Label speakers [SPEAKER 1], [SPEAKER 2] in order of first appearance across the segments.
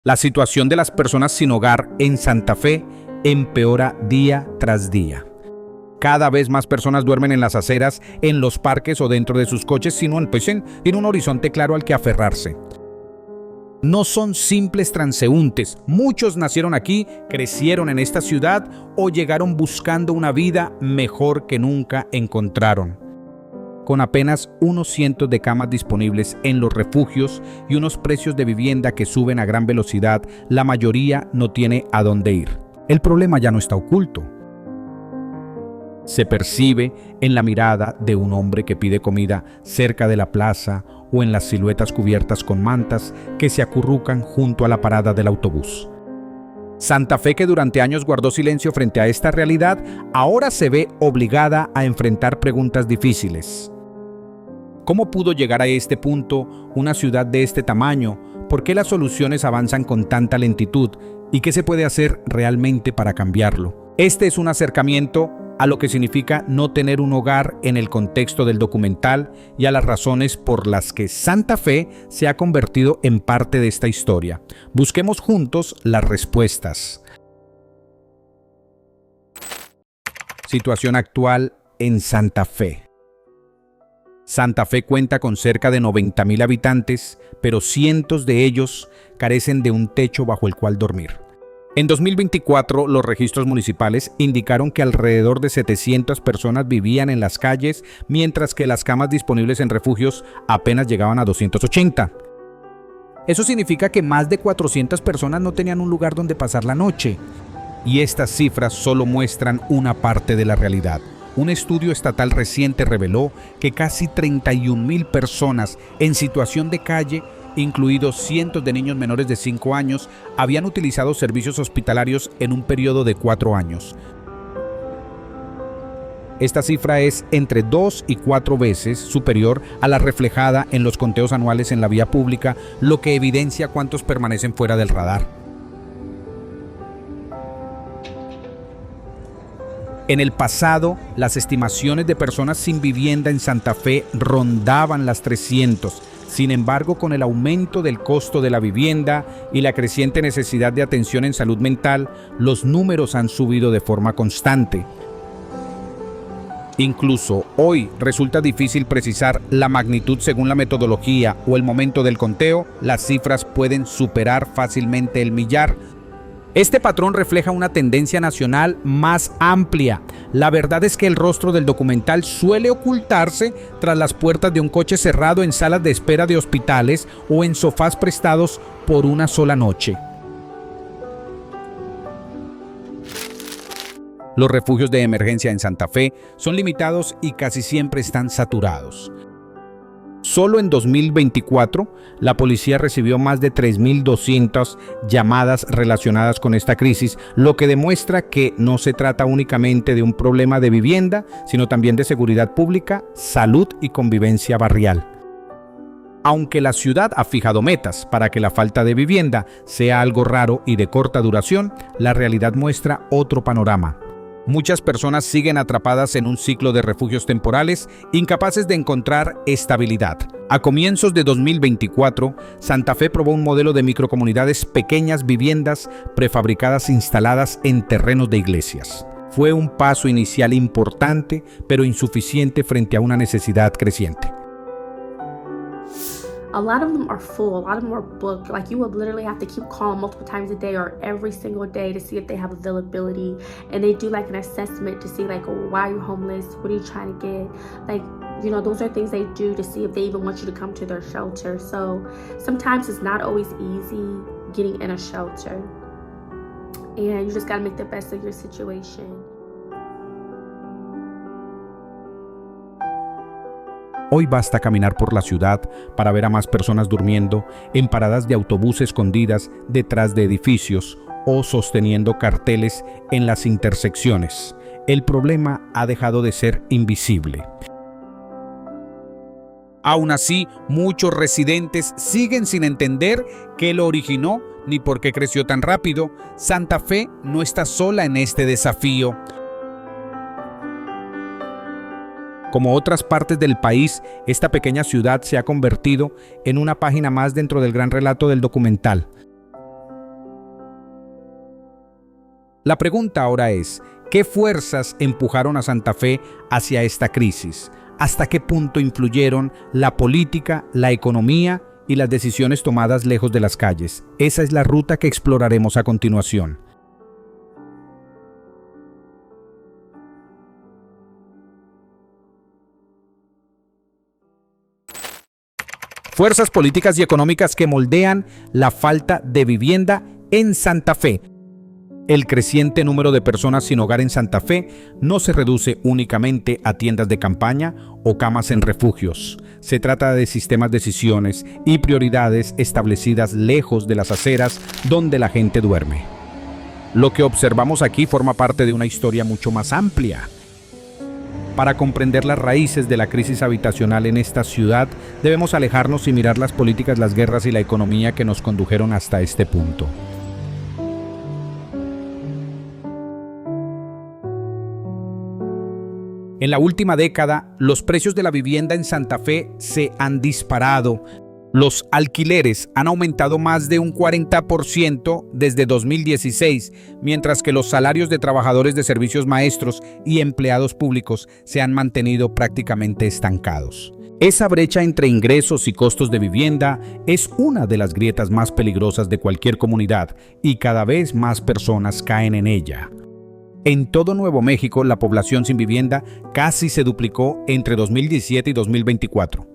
[SPEAKER 1] La situación de las personas sin hogar en Santa Fe empeora día tras día. Cada vez más personas duermen en las aceras, en los parques o dentro de sus coches sin un horizonte claro al que aferrarse. No son simples transeúntes. Muchos nacieron aquí, crecieron en esta ciudad o llegaron buscando una vida mejor que nunca encontraron. Con apenas unos cientos de camas disponibles en los refugios y unos precios de vivienda que suben a gran velocidad, la mayoría no tiene a dónde ir. El problema ya no está oculto. Se percibe en la mirada de un hombre que pide comida cerca de la plaza o en las siluetas cubiertas con mantas que se acurrucan junto a la parada del autobús. Santa Fe, que durante años guardó silencio frente a esta realidad, ahora se ve obligada a enfrentar preguntas difíciles. ¿Cómo pudo llegar a este punto una ciudad de este tamaño? ¿Por qué las soluciones avanzan con tanta lentitud? ¿Y qué se puede hacer realmente para cambiarlo? Este es un acercamiento a lo que significa no tener un hogar en el contexto del documental y a las razones por las que Santa Fe se ha convertido en parte de esta historia. Busquemos juntos las respuestas. Situación actual en Santa Fe. Santa Fe cuenta con cerca de 90,000 habitantes, pero cientos de ellos carecen de un techo bajo el cual dormir. En 2024, los registros municipales indicaron que alrededor de 700 personas vivían en las calles, mientras que las camas disponibles en refugios apenas llegaban a 280. Eso significa que más de 400 personas no tenían un lugar donde pasar la noche. Y estas cifras solo muestran una parte de la realidad. Un estudio estatal reciente reveló que casi 31,000 personas en situación de calle, incluidos cientos de niños menores de 5 años, habían utilizado servicios hospitalarios en un periodo de 4 años. Esta cifra es entre 2 y 4 veces superior a la reflejada en los conteos anuales en la vía pública, lo que evidencia cuántos permanecen fuera del radar. En el pasado, las estimaciones de personas sin vivienda en Santa Fe rondaban las 300. Sin embargo, con el aumento del costo de la vivienda y la creciente necesidad de atención en salud mental, los números han subido de forma constante. Incluso hoy resulta difícil precisar la magnitud según la metodología o el momento del conteo. Las cifras pueden superar fácilmente el millar. Este patrón refleja una tendencia nacional más amplia. La verdad es que el rostro del documental suele ocultarse tras las puertas de un coche cerrado, en salas de espera de hospitales o en sofás prestados por una sola noche. Los refugios de emergencia en Santa Fe son limitados y casi siempre están saturados. Solo en 2024, la policía recibió más de 3,200 llamadas relacionadas con esta crisis, lo que demuestra que no se trata únicamente de un problema de vivienda, sino también de seguridad pública, salud y convivencia barrial. Aunque la ciudad ha fijado metas para que la falta de vivienda sea algo raro y de corta duración, la realidad muestra otro panorama. Muchas personas siguen atrapadas en un ciclo de refugios temporales, incapaces de encontrar estabilidad. A comienzos de 2024, Santa Fe probó un modelo de microcomunidades, pequeñas viviendas prefabricadas instaladas en terrenos de iglesias. Fue un paso inicial importante, pero insuficiente frente a una necesidad creciente.
[SPEAKER 2] A lot of them are full, a lot of them are booked. Like, you would literally have to keep calling multiple times a day or every single day to see if they have availability. And they do like an assessment to see like, why are you homeless? What are you trying to get? Like, you know, those are things they do to see if they even want you to come to their shelter. So sometimes it's not always easy getting in a shelter. And you just gotta make the best of your situation.
[SPEAKER 1] Hoy basta caminar por la ciudad para ver a más personas durmiendo en paradas de autobús escondidas detrás de edificios o sosteniendo carteles en las intersecciones. El problema ha dejado de ser invisible. Aún así, muchos residentes siguen sin entender qué lo originó ni por qué creció tan rápido. Santa Fe no está sola en este desafío. Como otras partes del país, esta pequeña ciudad se ha convertido en una página más dentro del gran relato del documental. La pregunta ahora es, ¿qué fuerzas empujaron a Santa Fe hacia esta crisis? ¿Hasta qué punto influyeron la política, la economía y las decisiones tomadas lejos de las calles? Esa es la ruta que exploraremos a continuación. Fuerzas políticas y económicas que moldean la falta de vivienda en Santa Fe. El creciente número de personas sin hogar en Santa Fe no se reduce únicamente a tiendas de campaña o camas en refugios. Se trata de sistemas de decisiones y prioridades establecidas lejos de las aceras donde la gente duerme. Lo que observamos aquí forma parte de una historia mucho más amplia. Para comprender las raíces de la crisis habitacional en esta ciudad, debemos alejarnos y mirar las políticas, las guerras y la economía que nos condujeron hasta este punto. En la última década, los precios de la vivienda en Santa Fe se han disparado. Los alquileres han aumentado más de un 40% desde 2016, mientras que los salarios de trabajadores de servicios maestros y empleados públicos se han mantenido prácticamente estancados. Esa brecha entre ingresos y costos de vivienda es una de las grietas más peligrosas de cualquier comunidad y cada vez más personas caen en ella. En todo Nuevo México, la población sin vivienda casi se duplicó entre 2017 y 2024.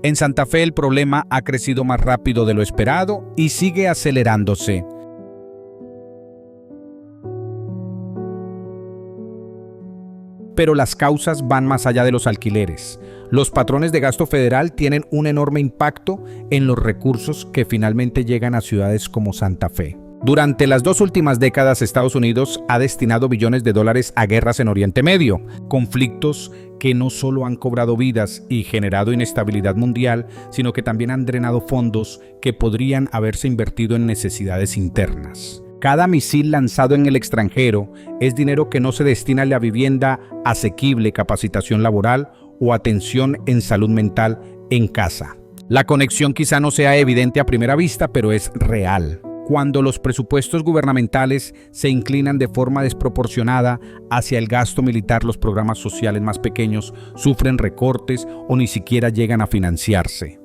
[SPEAKER 1] En Santa Fe el problema ha crecido más rápido de lo esperado y sigue acelerándose. Pero las causas van más allá de los alquileres. Los patrones de gasto federal tienen un enorme impacto en los recursos que finalmente llegan a ciudades como Santa Fe. Durante las 2 últimas décadas, Estados Unidos ha destinado billones de dólares a guerras en Oriente Medio, conflictos que no solo han cobrado vidas y generado inestabilidad mundial, sino que también han drenado fondos que podrían haberse invertido en necesidades internas. Cada misil lanzado en el extranjero es dinero que no se destina a la vivienda asequible, capacitación laboral o atención en salud mental en casa. La conexión quizá no sea evidente a primera vista, pero es real. Cuando los presupuestos gubernamentales se inclinan de forma desproporcionada hacia el gasto militar, los programas sociales más pequeños sufren recortes o ni siquiera llegan a financiarse.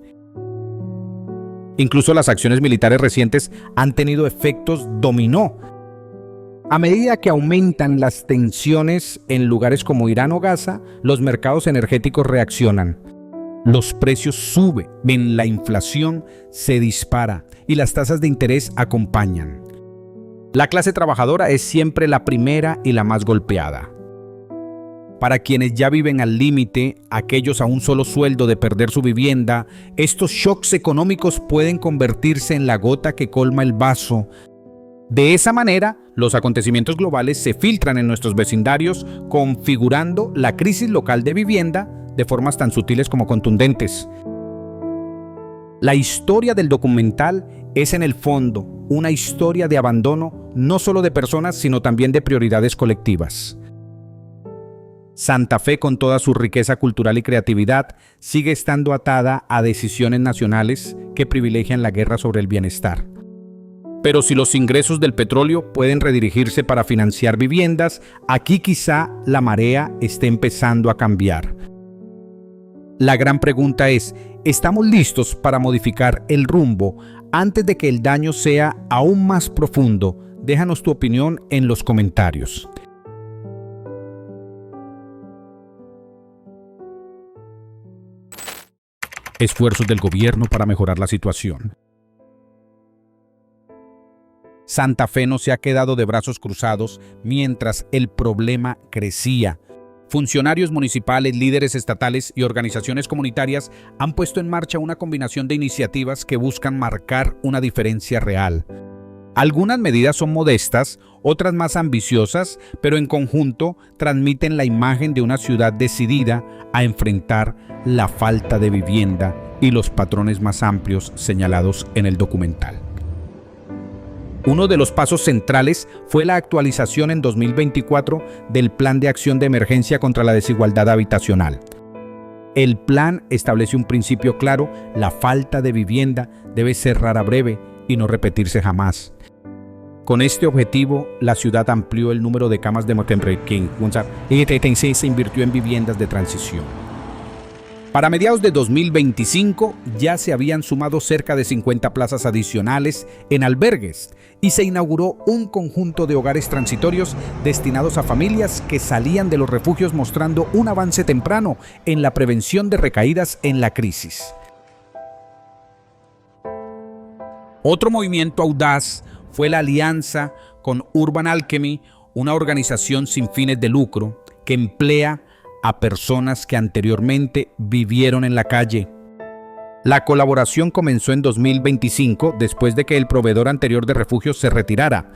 [SPEAKER 1] Incluso las acciones militares recientes han tenido efectos dominó. A medida que aumentan las tensiones en lugares como Irán o Gaza, los mercados energéticos reaccionan. Los precios suben, la inflación se dispara y las tasas de interés acompañan. La clase trabajadora es siempre la primera y la más golpeada. Para quienes ya viven al límite, aquellos a un solo sueldo de perder su vivienda, estos shocks económicos pueden convertirse en la gota que colma el vaso. De esa manera, los acontecimientos globales se filtran en nuestros vecindarios, configurando la crisis local de vivienda de formas tan sutiles como contundentes. La historia del documental es en el fondo una historia de abandono no solo de personas, sino también de prioridades colectivas. Santa Fe, con toda su riqueza cultural y creatividad, sigue estando atada a decisiones nacionales que privilegian la guerra sobre el bienestar. Pero si los ingresos del petróleo pueden redirigirse para financiar viviendas, aquí quizá la marea esté empezando a cambiar. La gran pregunta es, ¿estamos listos para modificar el rumbo antes de que el daño sea aún más profundo? Déjanos tu opinión en los comentarios. Esfuerzos del gobierno para mejorar la situación. Santa Fe no se ha quedado de brazos cruzados mientras el problema crecía. Funcionarios municipales, líderes estatales y organizaciones comunitarias han puesto en marcha una combinación de iniciativas que buscan marcar una diferencia real. Algunas medidas son modestas, otras más ambiciosas, pero en conjunto transmiten la imagen de una ciudad decidida a enfrentar la falta de vivienda y los patrones más amplios señalados en el documental. Uno de los pasos centrales fue la actualización en 2024 del Plan de Acción de Emergencia contra la Desigualdad Habitacional. El plan establece un principio claro: la falta de vivienda debe ser rara, breve y no repetirse jamás. Con este objetivo, la ciudad amplió el número de camas de Motemrequén y se invirtió en viviendas de transición. Para mediados de 2025 ya se habían sumado cerca de 50 plazas adicionales en albergues y se inauguró un conjunto de hogares transitorios destinados a familias que salían de los refugios, mostrando un avance temprano en la prevención de recaídas en la crisis. Otro movimiento audaz fue la alianza con Urban Alchemy, una organización sin fines de lucro que emplea a personas que anteriormente vivieron en la calle. La colaboración comenzó en 2025, después de que el proveedor anterior de refugios se retirara.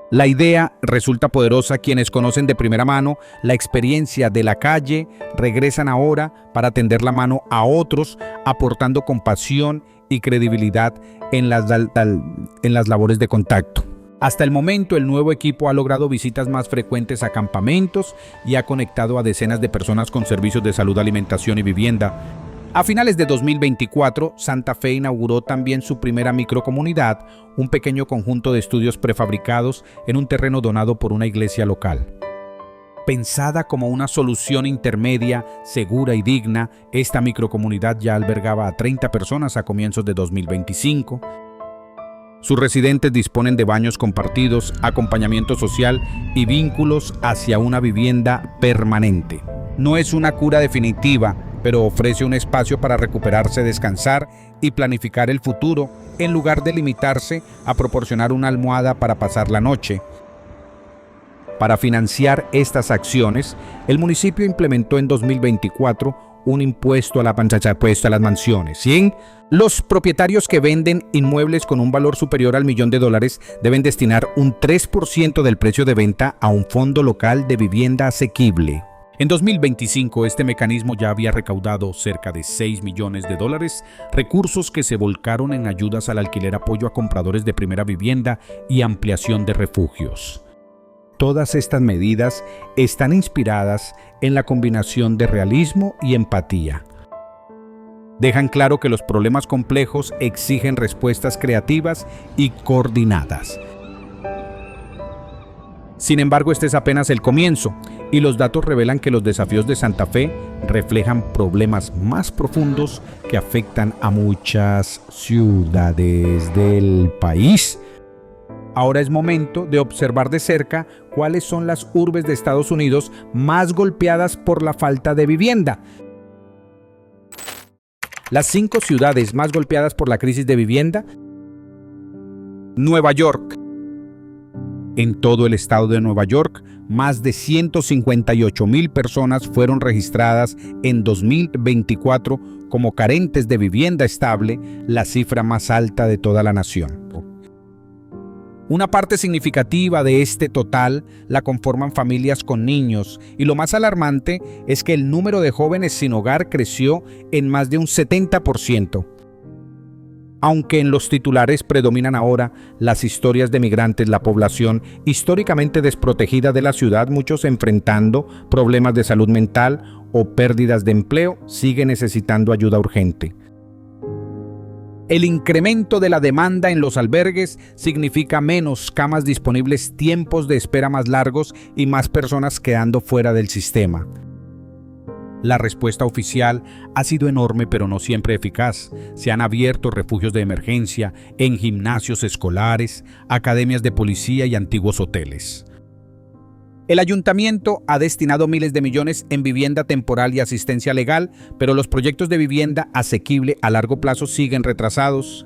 [SPEAKER 1] La idea resulta poderosa. Quienes conocen de primera mano la experiencia de la calle regresan ahora para tender la mano a otros, aportando compasión y credibilidad en las labores de contacto. Hasta el momento, el nuevo equipo ha logrado visitas más frecuentes a campamentos y ha conectado a decenas de personas con servicios de salud, alimentación y vivienda. A finales de 2024, Santa Fe inauguró también su primera microcomunidad, un pequeño conjunto de estudios prefabricados en un terreno donado por una iglesia local. Pensada como una solución intermedia, segura y digna, esta microcomunidad ya albergaba a 30 personas a comienzos de 2025. Sus residentes disponen de baños compartidos, acompañamiento social y vínculos hacia una vivienda permanente. No es una cura definitiva, pero ofrece un espacio para recuperarse, descansar y planificar el futuro, en lugar de limitarse a proporcionar una almohada para pasar la noche. Para financiar estas acciones, el municipio implementó en 2024 un impuesto a las mansiones. ¿Sí? Los propietarios que venden inmuebles con un valor superior al $1.000.000 deben destinar un 3% del precio de venta a un fondo local de vivienda asequible. En 2025, este mecanismo ya había recaudado cerca de $6 millones, recursos que se volcaron en ayudas al alquiler, apoyo a compradores de primera vivienda y ampliación de refugios. Todas estas medidas están inspiradas en la combinación de realismo y empatía. Dejan claro que los problemas complejos exigen respuestas creativas y coordinadas. Sin embargo, este es apenas el comienzo, y los datos revelan que los desafíos de Santa Fe reflejan problemas más profundos que afectan a muchas ciudades del país. Ahora es momento de observar de cerca cuáles son las urbes de Estados Unidos más golpeadas por la falta de vivienda. Las 5 ciudades más golpeadas por la crisis de vivienda. Nueva York. En todo el estado de Nueva York, más de 158,000 personas fueron registradas en 2024 como carentes de vivienda estable, la cifra más alta de toda la nación. Una parte significativa de este total la conforman familias con niños, y lo más alarmante es que el número de jóvenes sin hogar creció en más de un 70%. Aunque en los titulares predominan ahora las historias de migrantes, la población históricamente desprotegida de la ciudad, muchos enfrentando problemas de salud mental o pérdidas de empleo, sigue necesitando ayuda urgente. El incremento de la demanda en los albergues significa menos camas disponibles, tiempos de espera más largos y más personas quedando fuera del sistema. La respuesta oficial ha sido enorme, pero no siempre eficaz. Se han abierto refugios de emergencia en gimnasios escolares, academias de policía y antiguos hoteles. El ayuntamiento ha destinado miles de millones en vivienda temporal y asistencia legal, pero los proyectos de vivienda asequible a largo plazo siguen retrasados.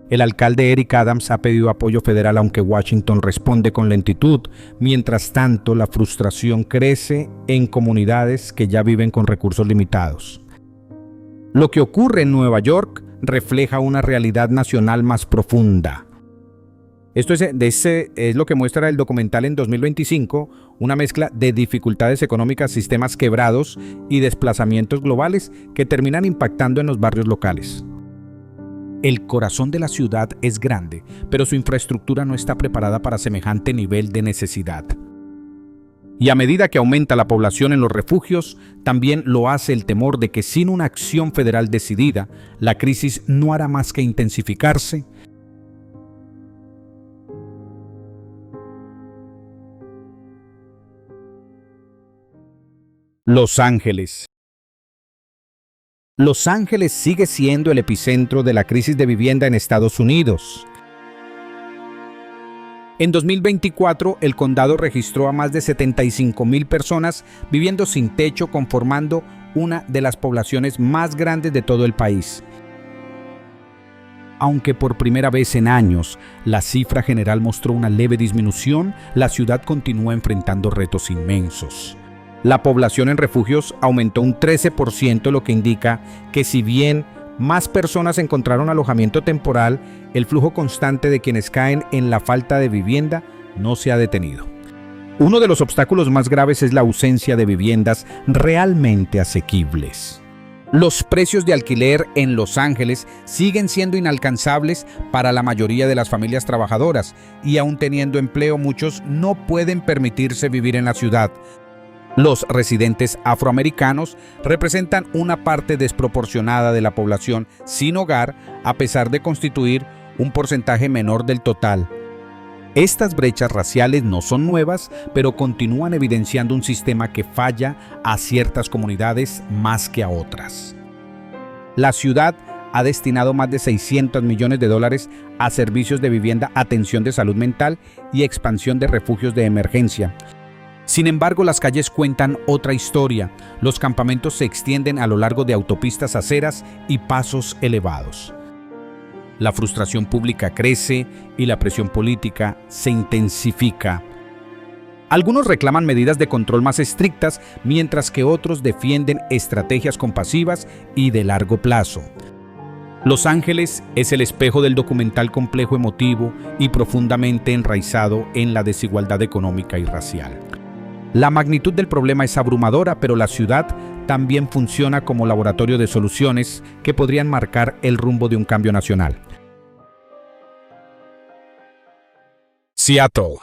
[SPEAKER 1] El alcalde Eric Adams ha pedido apoyo federal, aunque Washington responde con lentitud. Mientras tanto, la frustración crece en comunidades que ya viven con recursos limitados. Lo que ocurre en Nueva York refleja una realidad nacional más profunda. Esto es lo que muestra el documental en 2025, una mezcla de dificultades económicas, sistemas quebrados y desplazamientos globales que terminan impactando en los barrios locales. El corazón de la ciudad es grande, pero su infraestructura no está preparada para semejante nivel de necesidad. Y a medida que aumenta la población en los refugios, también lo hace el temor de que sin una acción federal decidida, la crisis no hará más que intensificarse. Los Ángeles. Los Ángeles sigue siendo el epicentro de la crisis de vivienda en Estados Unidos. En 2024, el condado registró a más de 75,000 personas viviendo sin techo, conformando una de las poblaciones más grandes de todo el país. Aunque por primera vez en años la cifra general mostró una leve disminución, la ciudad continúa enfrentando retos inmensos. La población en refugios aumentó un 13%, lo que indica que si bien más personas encontraron alojamiento temporal, el flujo constante de quienes caen en la falta de vivienda no se ha detenido. Uno de los obstáculos más graves es la ausencia de viviendas realmente asequibles. Los precios de alquiler en Los Ángeles siguen siendo inalcanzables para la mayoría de las familias trabajadoras y aún teniendo empleo, muchos no pueden permitirse vivir en la ciudad. Los residentes afroamericanos representan una parte desproporcionada de la población sin hogar, a pesar de constituir un porcentaje menor del total. Estas brechas raciales no son nuevas, pero continúan evidenciando un sistema que falla a ciertas comunidades más que a otras. La ciudad ha destinado más de $600 millones a servicios de vivienda, atención de salud mental y expansión de refugios de emergencia. Sin embargo, las calles cuentan otra historia. Los campamentos se extienden a lo largo de autopistas, aceras y pasos elevados. La frustración pública crece y la presión política se intensifica. Algunos reclaman medidas de control más estrictas, mientras que otros defienden estrategias compasivas y de largo plazo. Los Ángeles es el espejo del documental complejo, emotivo y profundamente enraizado en la desigualdad económica y racial. La magnitud del problema es abrumadora, pero la ciudad también funciona como laboratorio de soluciones que podrían marcar el rumbo de un cambio nacional. Seattle.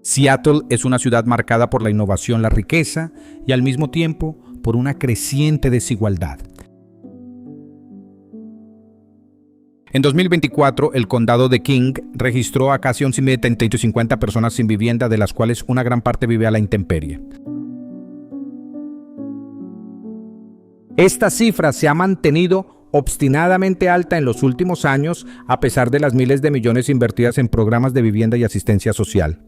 [SPEAKER 1] Seattle es una ciudad marcada por la innovación, la riqueza y al mismo tiempo por una creciente desigualdad. En 2024, el condado de King registró a casi 11.750 personas sin vivienda, de las cuales una gran parte vive a la intemperie. Esta cifra se ha mantenido obstinadamente alta en los últimos años, a pesar de las miles de millones invertidas en programas de vivienda y asistencia social.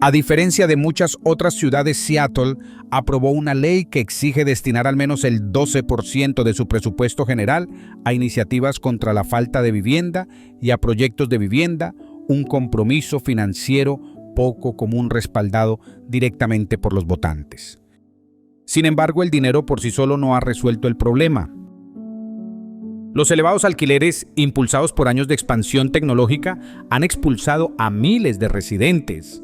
[SPEAKER 1] A diferencia de muchas otras ciudades, Seattle aprobó una ley que exige destinar al menos el 12% de su presupuesto general a iniciativas contra la falta de vivienda y a proyectos de vivienda, un compromiso financiero poco común respaldado directamente por los votantes. Sin embargo, el dinero por sí solo no ha resuelto el problema. Los elevados alquileres, impulsados por años de expansión tecnológica, han expulsado a miles de residentes.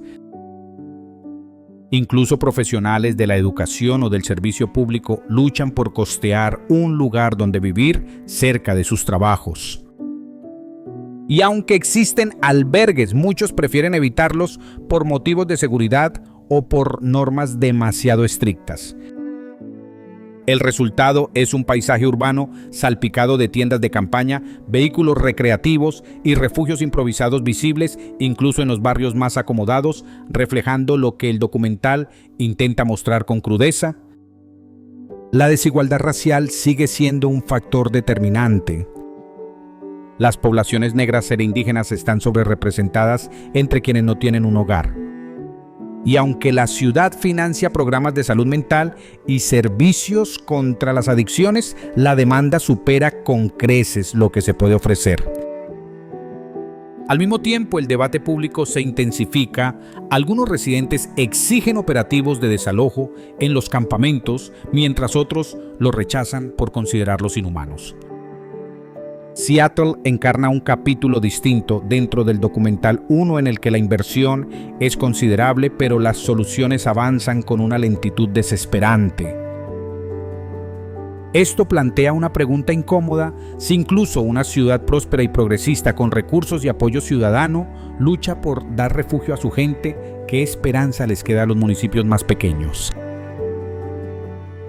[SPEAKER 1] Incluso profesionales de la educación o del servicio público luchan por costear un lugar donde vivir cerca de sus trabajos. Y aunque existen albergues, muchos prefieren evitarlos por motivos de seguridad o por normas demasiado estrictas. El resultado es un paisaje urbano salpicado de tiendas de campaña, vehículos recreativos y refugios improvisados visibles, incluso en los barrios más acomodados, reflejando lo que el documental intenta mostrar con crudeza. La desigualdad racial sigue siendo un factor determinante. Las poblaciones negras e indígenas están sobrerepresentadas entre quienes no tienen un hogar. Y aunque la ciudad financia programas de salud mental y servicios contra las adicciones, la demanda supera con creces lo que se puede ofrecer. Al mismo tiempo, el debate público se intensifica. Algunos residentes exigen operativos de desalojo en los campamentos, mientras otros los rechazan por considerarlos inhumanos. Seattle encarna un capítulo distinto dentro del documental, uno en el que la inversión es considerable, pero las soluciones avanzan con una lentitud desesperante. Esto plantea una pregunta incómoda: si incluso una ciudad próspera y progresista con recursos y apoyo ciudadano lucha por dar refugio a su gente, ¿qué esperanza les queda a los municipios más pequeños?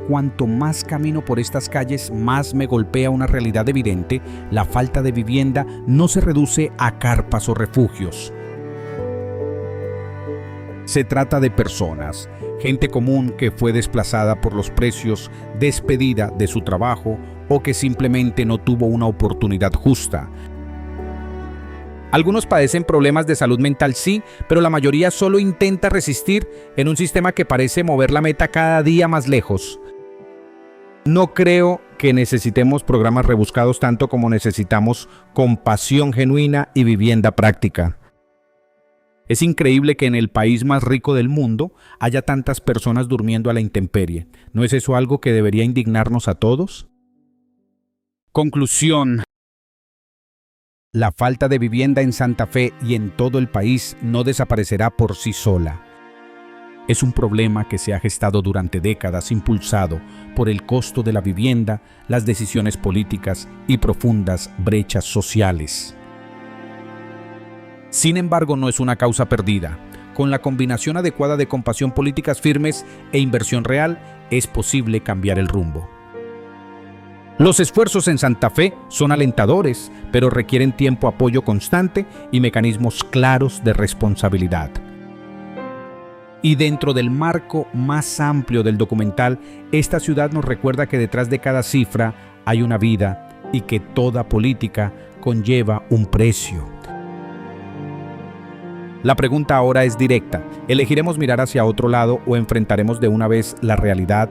[SPEAKER 1] Cuanto más camino por estas calles, más me golpea una realidad evidente: la falta de vivienda no se reduce a carpas o refugios. Se trata de personas, gente común que fue desplazada por los precios, despedida de su trabajo o que simplemente no tuvo una oportunidad justa. Algunos padecen problemas de salud mental, sí, pero la mayoría solo intenta resistir en un sistema que parece mover la meta cada día más lejos. No creo que necesitemos programas rebuscados tanto como necesitamos compasión genuina y vivienda práctica. Es increíble que en el país más rico del mundo haya tantas personas durmiendo a la intemperie. ¿No es eso algo que debería indignarnos a todos? Conclusión. La falta de vivienda en Santa Fe y en todo el país no desaparecerá por sí sola. Es un problema que se ha gestado durante décadas, impulsado por el costo de la vivienda, las decisiones políticas y profundas brechas sociales. Sin embargo, no es una causa perdida. Con la combinación adecuada de compasión, políticas firmes e inversión real, es posible cambiar el rumbo. Los esfuerzos en Santa Fe son alentadores, pero requieren tiempo, apoyo constante y mecanismos claros de responsabilidad. Y dentro del marco más amplio del documental, esta ciudad nos recuerda que detrás de cada cifra hay una vida y que toda política conlleva un precio. La pregunta ahora es directa. ¿Elegiremos mirar hacia otro lado o enfrentaremos de una vez la realidad